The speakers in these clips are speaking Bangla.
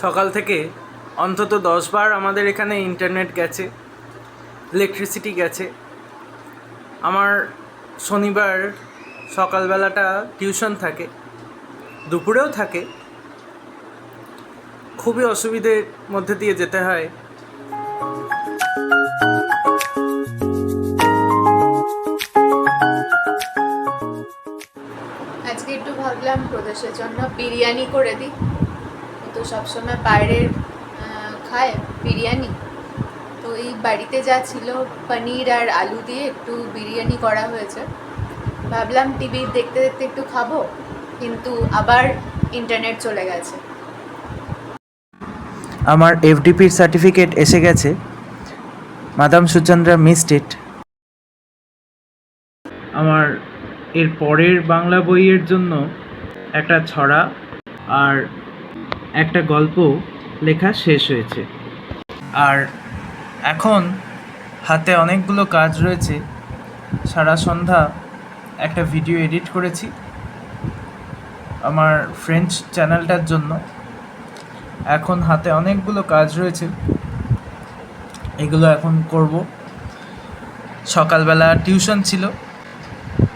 সকাল থেকে অন্তত 10 বার আমাদের এখানে ইন্টারনেট গেছে, ইলেকট্রিসিটি গেছে। আমার শনিবার সকালবেলাটা টিউশন থাকে, দুপুরেও থাকে। খুবই অসুবিধের মধ্যে দিয়ে যেতে হয়। আজকে একটু ভাবলাম প্রদেশের জন্য বিরিয়ানি করে দিই। তো সবসময় বাইরের খায় বিরিয়ানি, তো এই বাড়িতে যা ছিল পনির আর আলু দিয়ে একটু বিরিয়ানি করা হয়েছে। ভাবলাম টিভি দেখতে দেখতে একটু খাবো, কিন্তু আবার ইন্টারনেট চলে গেছে। আমার এফডিপির সার্টিফিকেট এসে গেছে। Madam Suchandra missed it. আমার এর পরের বাংলা বইয়ের জন্য একটা ছড়া আর একটা গল্প লেখা শেষ হয়েছে। আর এখন হাতে অনেকগুলো কাজ রয়েছে। সারা সন্ধ্যা একটা ভিডিও এডিট করেছি আমার ফ্রেঞ্চ চ্যানেলটার জন্য। এখন হাতে অনেকগুলো কাজ রয়েছে, এগুলো এখন করব। সকালবেলা টিউশন ছিল,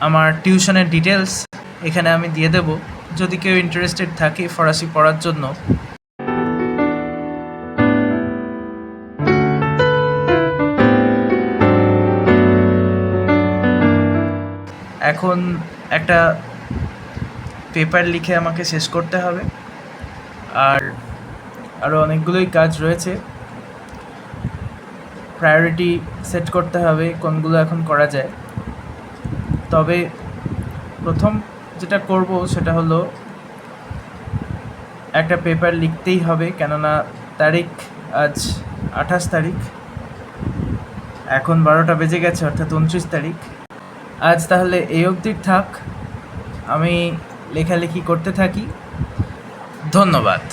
আমার টিউশনের ডিটেলস এখানে আমি দিয়ে দেব, যদি কেউ ইন্টারেস্টেড থাকে ফরাসি পড়ার জন্য। এখন একটা পেপার লিখে আমাকে শেষ করতে হবে, আর আরও অনেকগুলোই কাজ রয়েছে। প্রায়োরিটি সেট করতে হবে কোনগুলো এখন করা যায়। তবে প্রথম যেটা করব সেটা হলো একটা পেপার লিখতেই হবে, কেননা তারিখ আজ 28 তারিখ, এখন 12টা বেজে গেছে, অর্থাৎ 29 তারিখ। আজ তাহলে এই অবধি থাক, আমি লেখালেখি করতে থাকি। ধন্যবাদ।